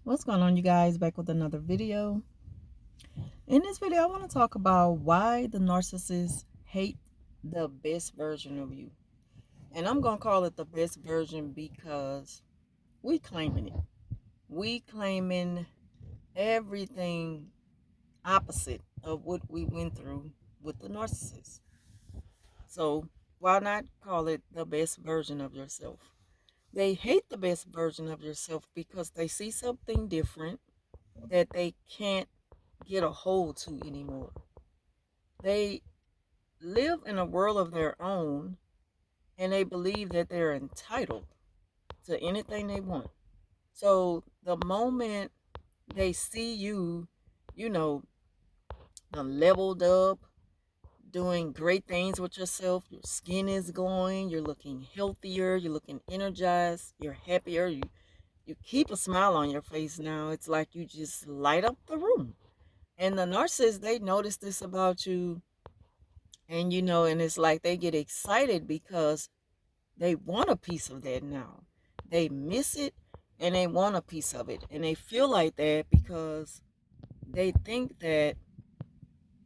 What's going on, you guys? Back with another video. In this video, I want to talk about why the narcissists hate the best version of you. And I'm going to call it the best version because we claiming it. We claiming everything opposite of what we went through with the narcissist. So why not call it the best version of yourself? They hate the best version of yourself because they see something different that they can't get a hold to anymore. They live in a world of their own and they believe that they're entitled to anything they want. So the moment they see you, you know, leveled up, doing great things with yourself, your skin is glowing, you're looking healthier, you're looking energized, you're happier, you keep a smile on your face now. It's like you just light up the room. And the narcissists, they notice this about you. And and it's like they get excited because they want a piece of that now. They miss it and they want a piece of it. And they feel like that because they think that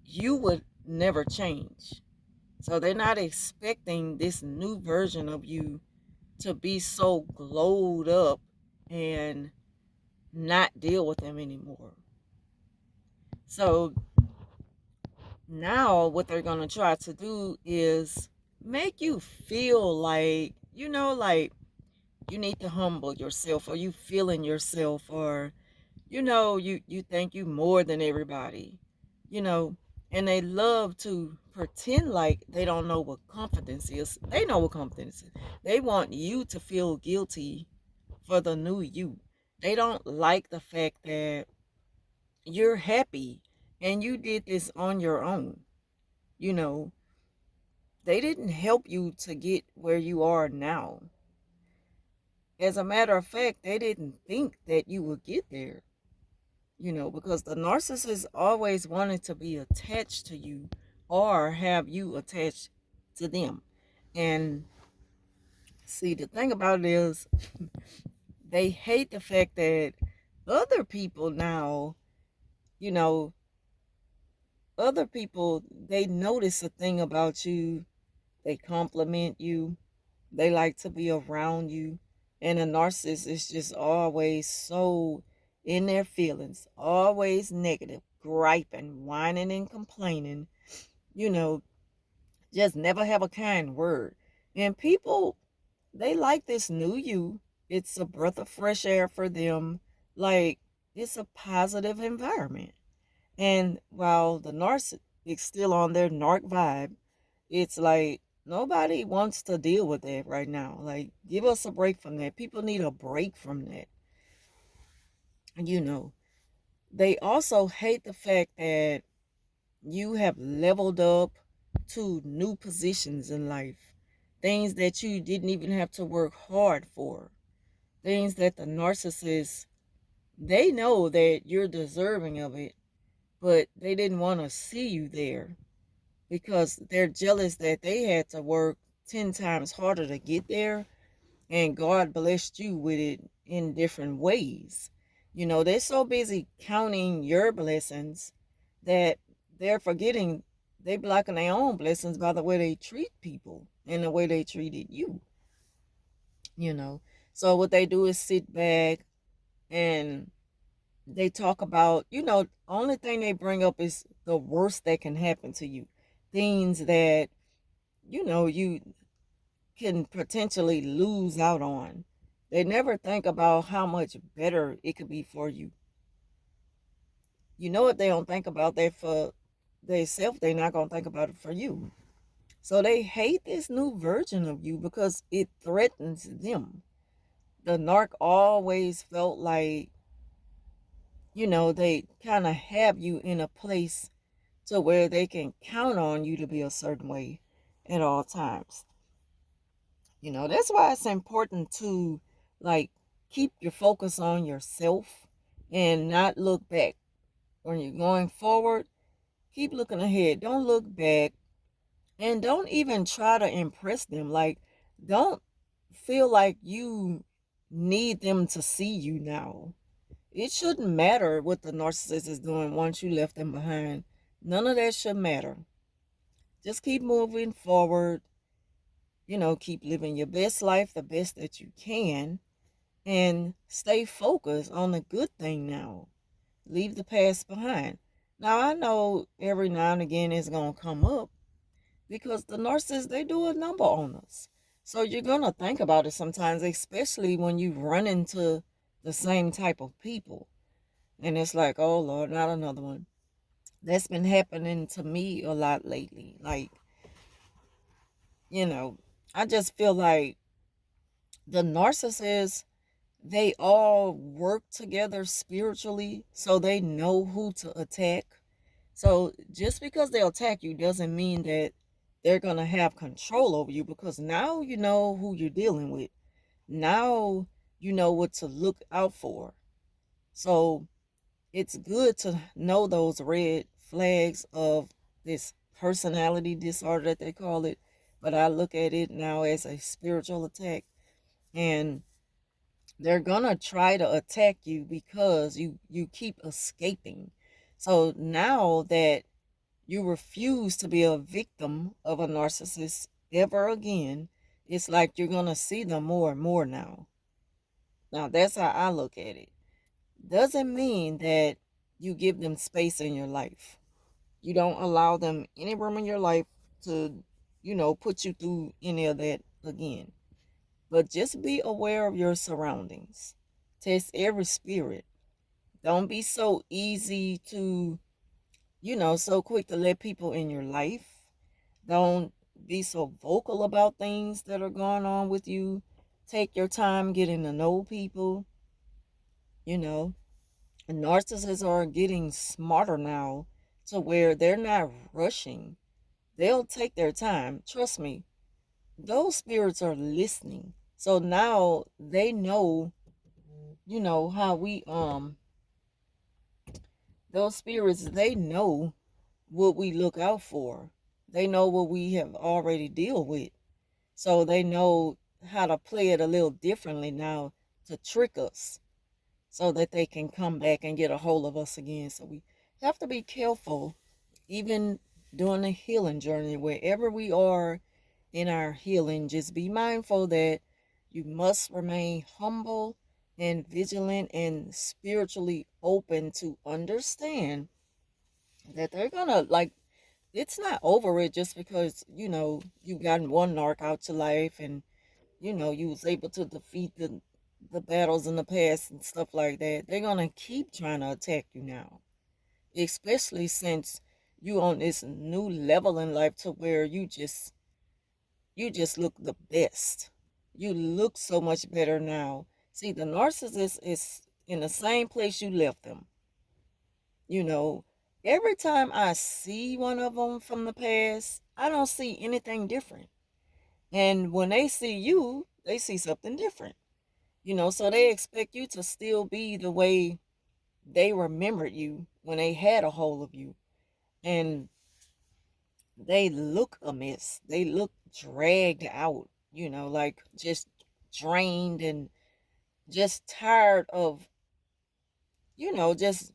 you would never change. So they're not expecting this new version of you to be so glowed up and not deal with them anymore. So now what they're going to try to do is make you feel like, like you need to humble yourself, or you feeling yourself, or you think you more than everybody, you know and they love to pretend like they don't know what confidence is. They know what confidence is. They want you to feel guilty for the new you. They don't like the fact that you're happy and you did this on your own. you know they didn't help you to get where you are now. As a matter of fact, they didn't think that you would get there, because the narcissist always wanted to be attached to you or have you attached to them. And see, the thing about it is, they hate the fact that other people now, you know, other people, they notice a thing about you, they compliment you, they like to be around you. And a narcissist is just always so in their feelings, always negative, griping, whining, and complaining, you know, just never have a kind word. And people, they like this new you. It's a breath of fresh air for them. Like, it's a positive environment. And while the narcissist is still on their narc vibe, it's like nobody wants to deal with that right now. Like, give us a break from that. People need a break from that. You know, they also hate the fact that you have leveled up to new positions in life, things that you didn't even have to work hard for, things that the narcissists, they know that you're deserving of it, but they didn't want to see you there because they're jealous that they had to work 10 times harder to get there, and God blessed you with it in different ways. They're so busy counting your blessings that they're forgetting they blocking their own blessings by the way they treat people and the way they treated you, you know. So what they do is sit back and they talk about, only thing they bring up is the worst that can happen to you. Things that, you can potentially lose out on. They never think about how much better it could be for you. If they don't think about that for themselves, they're not going to think about it for you. So they hate this new version of you because it threatens them. The narc always felt like, they kind of have you in a place to where they can count on you to be a certain way at all times. That's why it's important to, like, keep your focus on yourself and not look back. When you're going forward, keep looking ahead. Don't look back, and don't even try to impress them. Like, don't feel like you need them to see you now. It shouldn't matter what the narcissist is doing once you left them behind. None of that should matter. Just keep moving forward. Keep living your best life the best that you can, and stay focused on the good thing now. Leave the past behind. Now, I know every now and again it's going to come up because the narcissists, they do a number on us. So you're going to think about it sometimes, especially when you run into the same type of people. And it's like, oh Lord, not another one. That's been happening to me a lot lately. Like, you know, I just feel like the narcissists, they all work together spiritually so they know who to attack. So just because they attack you doesn't mean that they're going to have control over you, because now you know who you're dealing with. Now you know what to look out for. So it's good to know those red flags of this personality disorder that they call it. But I look at it now as a spiritual attack. And they're gonna try to attack you because you keep escaping. So now that you refuse to be a victim of a narcissist ever again, it's like you're gonna see them more and more now. Now that's how I look at it. Doesn't mean that you give them space in your life. You don't allow them any room in your life to, put you through any of that again. But just be aware of your surroundings. Test every spirit. Don't be so easy to, so quick to let people in your life. Don't be so vocal about things that are going on with you. Take your time getting to know people. You know, narcissists are getting smarter now to where they're not rushing. They'll take their time. Trust me, those spirits are listening. So now they know, how those spirits, they know what we look out for. They know what we have already deal with. So they know how to play it a little differently now to trick us so that they can come back and get a hold of us again. So we have to be careful, even during the healing journey, wherever we are in our healing. Just be mindful that you must remain humble and vigilant and spiritually open to understand that they're gonna, like, it's not over it just because you gotten one narc out your life, and you was able to defeat the battles in the past and stuff like that. They're gonna keep trying to attack you now, especially since you on this new level in life to where you just look the best. You look so much better now. See, the narcissist is in the same place you left them. You know, every time I see one of them from the past, I don't see anything different. And when they see you, they see something different. So they expect you to still be the way they remembered you when they had a hold of you. And they look amiss. They look dragged out, like just drained and just tired of, just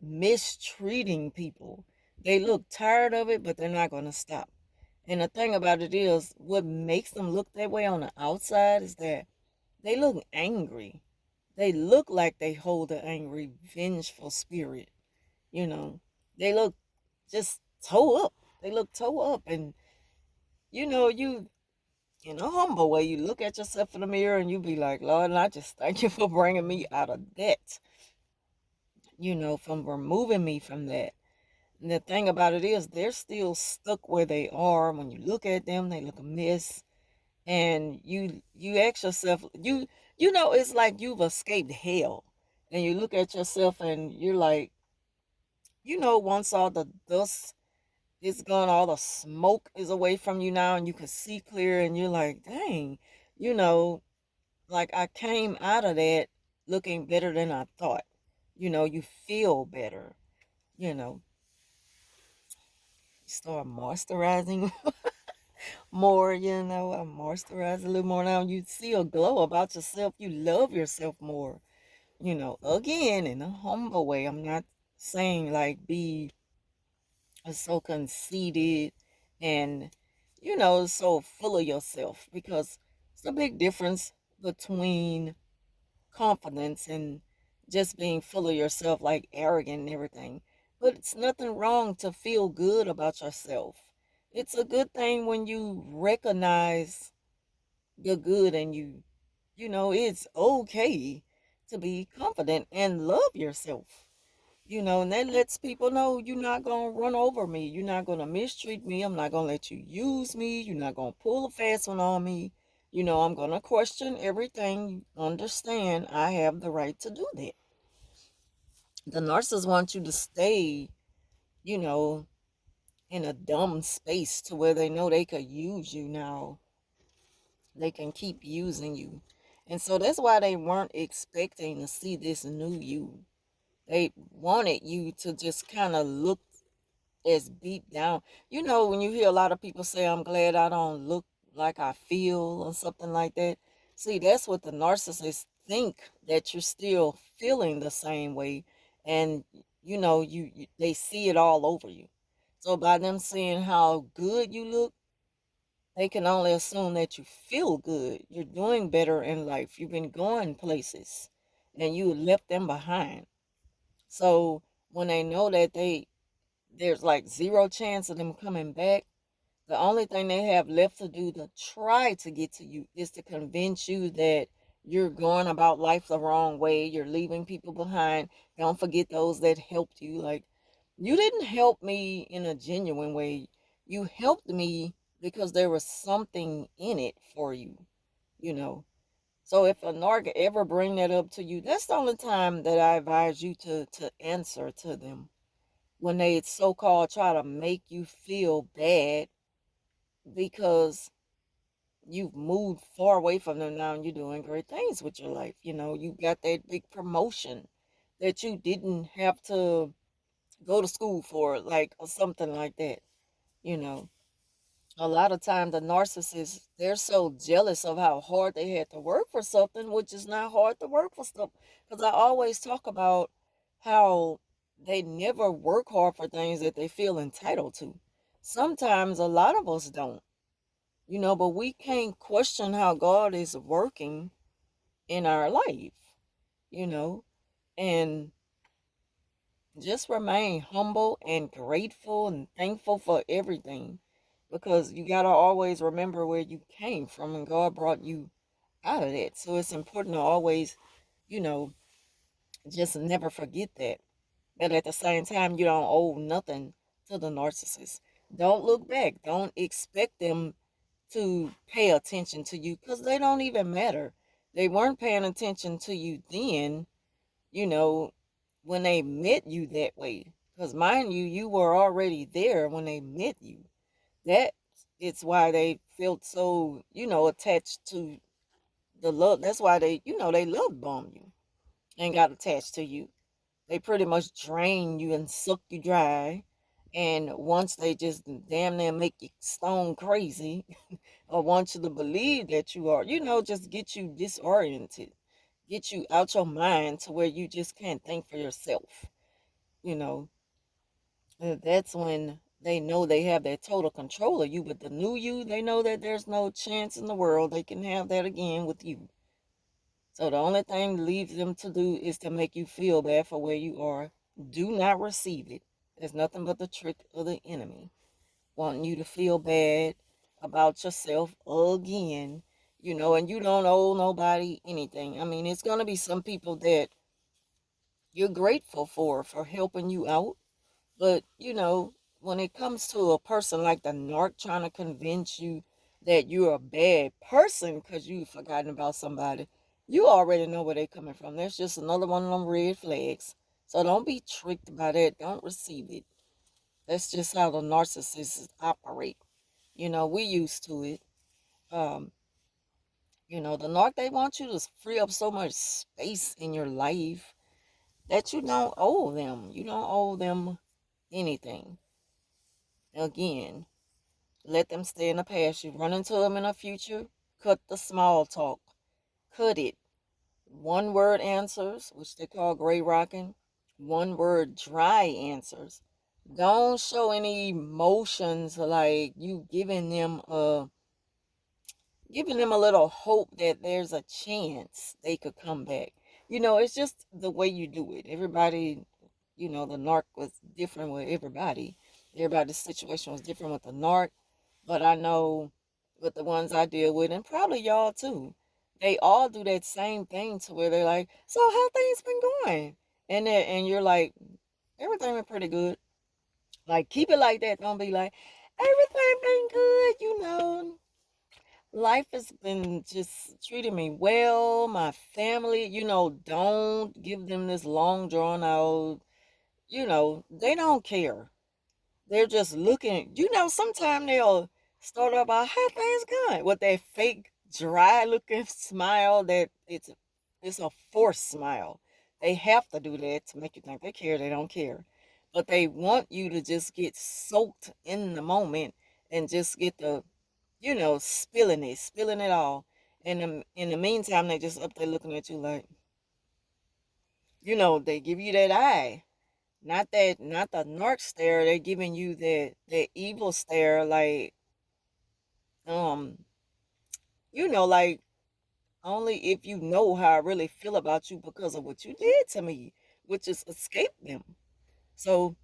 mistreating people. They look tired of it, but they're not going to stop. And the thing about it is, what makes them look that way on the outside is that they look angry. They look like they hold an angry, vengeful spirit. You know, they look just toe up. They look toe up. And, you, in a humble way, you look at yourself in the mirror and you be like, Lord, and I just thank you for bringing me out of that, from removing me from that. And the thing about it is, they're still stuck where they are. When you look at them, they look a mess. And you ask yourself, it's like you've escaped hell. And you look at yourself and you're like, once all the dust is gone, all the smoke is away from you now, and you can see clear, and you're like, dang, you know, like I came out of that looking better than I thought. You feel better, you know, you start moisturizing more, I moisturize a little more now. You see a glow about yourself. You love yourself more. again, in a humble way. I'm not saying like be so conceited and, so full of yourself, because it's a big difference between confidence and just being full of yourself, like arrogant and everything. But it's nothing wrong to feel good about yourself. It's a good thing when you recognize the good in you. It's okay to be confident and love yourself. And that lets people know you're not going to run over me. You're not going to mistreat me. I'm not going to let you use me. You're not going to pull a fast one on me. I'm going to question everything. Understand I have the right to do that. The nurses want you to stay, you know, in a dumb space to where they know they could use you now. They can keep using you. And so that's why they weren't expecting to see this new you. They wanted you to just kind of look as beat down. When you hear a lot of people say, I'm glad I don't look like I feel or something like that. See, that's what the narcissists think, that you're still feeling the same way. And, they see it all over you. So by them seeing how good you look, they can only assume that you feel good. You're doing better in life. You've been going places and you left them behind. So when they know that there's like zero chance of them coming back, the only thing they have left to do to try to get to you is to convince you that you're going about life the wrong way. You're leaving people behind. Don't forget those that helped you. Like, you didn't help me in a genuine way. You helped me because there was something in it for you, you know. So if a narc ever bring that up to you, that's the only time that I advise you to answer to them. When they so-called try to make you feel bad because you've moved far away from them now and you're doing great things with your life. You got that big promotion that you didn't have to go to school for, like, or something like that. You know, a lot of times the narcissists, they're so jealous of how hard they had to work for something, which is not hard to work for stuff. Because I always talk about how they never work hard for things that they feel entitled to. Sometimes a lot of us don't, but we can't question how God is working in our life, you know, and just remain humble and grateful and thankful for everything, because you got to always remember where you came from and God brought you out of that. So it's important to always, you know, just never forget that. But at the same time, you don't owe nothing to the narcissist. Don't look back. Don't expect them to pay attention to you, because they don't even matter. They weren't paying attention to you then, you know, when they met you that way. Because mind you, you were already there when they met you. That it's why they felt so, attached to the love. That's why they love bomb you and got attached to you. They pretty much drain you and suck you dry. And once they just damn near make you stone crazy, or want you to believe that you are, just get you disoriented, get you out your mind to where you just can't think for yourself. You know, that's when they know they have that total control of you. But the new you, they know that there's no chance in the world they can have that again with you. So the only thing leaves them to do is to make you feel bad for where you are. Do not receive it. There's nothing but the trick of the enemy, wanting you to feel bad about yourself again, and you don't owe nobody anything. I mean, it's going to be some people that you're grateful for helping you out. But, when it comes to a person like the narc trying to convince you that you're a bad person because you've forgotten about somebody, you already know where they're coming from. That's just another one of them red flags. So don't be tricked by that. Don't receive it. That's just how the narcissists operate. We used to it. Um, the narc, they want you to free up so much space in your life that you don't owe them. You don't owe them anything. Again, let them stay in the past. You run into them in the future, cut the small talk. Cut it. One word answers, which they call gray rocking. One word dry answers. Don't show any emotions, like you giving them a little hope that there's a chance they could come back. It's just the way you do it. Everybody, the narc was different with everybody. Everybody's situation was different with the narc. But I know with the ones I deal with, and probably y'all too, they all do that same thing to where they're like, "So how things been going?" And you're like, "Everything been pretty good." Like keep it like that. Don't be like, "Everything been good," Life has been just treating me well. My family, don't give them this long drawn out, they don't care. They're just looking, sometimes they'll start up about how things going with that fake dry looking smile that it's a forced smile. They have to do that to make you think they care. They don't care. But they want you to just get soaked in the moment and just get the, spilling it all. And in the meantime, they just up there looking at you like, they give you that eye. Not the narc stare. They're giving you that evil stare, like, um, like only if you know how I really feel about you because of what you did to me, which is escape them. So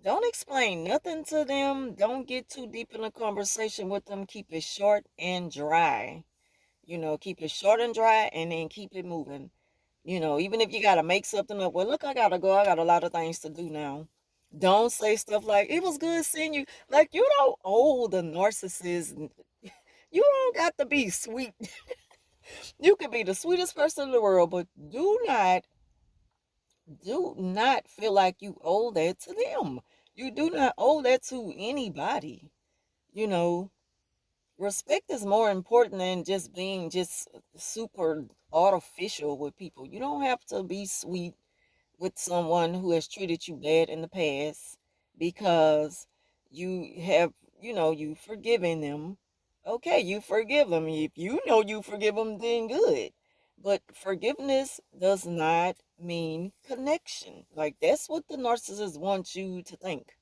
don't explain nothing to them. Don't get too deep in a conversation with them. Keep it short and dry. Keep it short and dry and then keep it moving. Even if you gotta make something up, well, look, I gotta go. I got a lot of things to do now. Don't say stuff like, it was good seeing you. Like, you don't owe the narcissist. You don't got to be sweet. You can be the sweetest person in the world, but do not feel like you owe that to them. You do not owe that to anybody. You know, respect is more important than just being just super artificial with people. You don't have to be sweet with someone who has treated you bad in the past because you have, you forgiven them. Okay, you forgive them. If you know you forgive them, then good. But forgiveness does not mean connection. Like, that's what the narcissist wants you to think.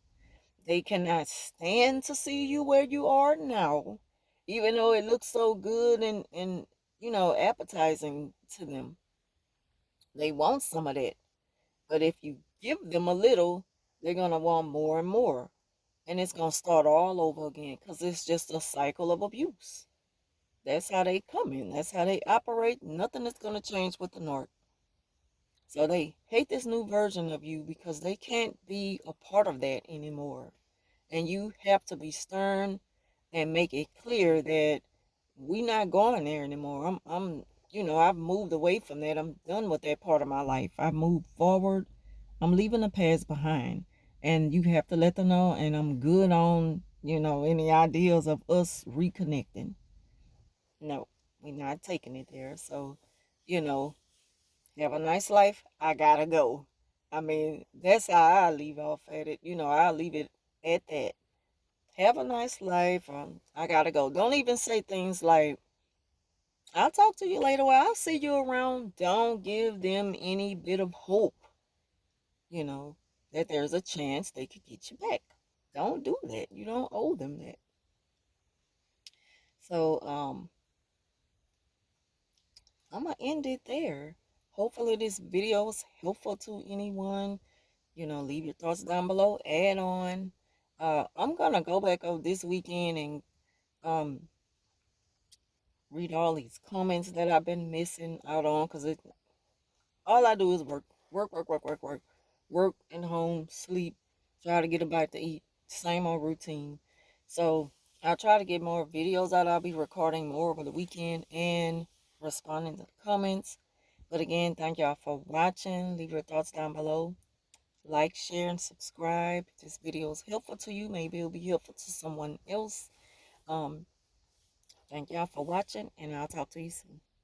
They cannot stand to see you where you are now, even though it looks so good and appetizing to them. They want some of that. But if you give them a little, they're going to want more and more. And it's going to start all over again because it's just a cycle of abuse. That's how they come in. That's how they operate. Nothing is going to change with the narc. So they hate this new version of you because they can't be a part of that anymore. And you have to be stern and make it clear that we not going there anymore. I've moved away from that. I'm done with that part of my life. I've moved forward. I'm leaving the past behind. And you have to let them know, and I'm good on, any ideas of us reconnecting. No, we're not taking it there. So, you know, have a nice life. I gotta go. I mean, that's how I leave off at it. I'll leave it at that. Have a nice life. I gotta go. Don't even say things like, I'll talk to you later. Well, I'll see you around. Don't give them any bit of hope, you know, that there's a chance they could get you back. Don't do that. You don't owe them that. So, I'm gonna end it there. Hopefully this video is helpful to anyone. Leave your thoughts down below. Add on. I'm gonna go back over this weekend and um read all these comments that I've been missing out on because all I do is work, work, work, work, work, work, work and home, sleep, try to get a bite to eat, same old routine. So I'll try to get more videos out. I'll be recording more over the weekend and responding to the comments. But again, thank y'all for watching. Leave your thoughts down below. Like, share, and subscribe. If this video is helpful to you, maybe it'll be helpful to someone else. Um, Thank y'all for watching, and I'll talk to you soon.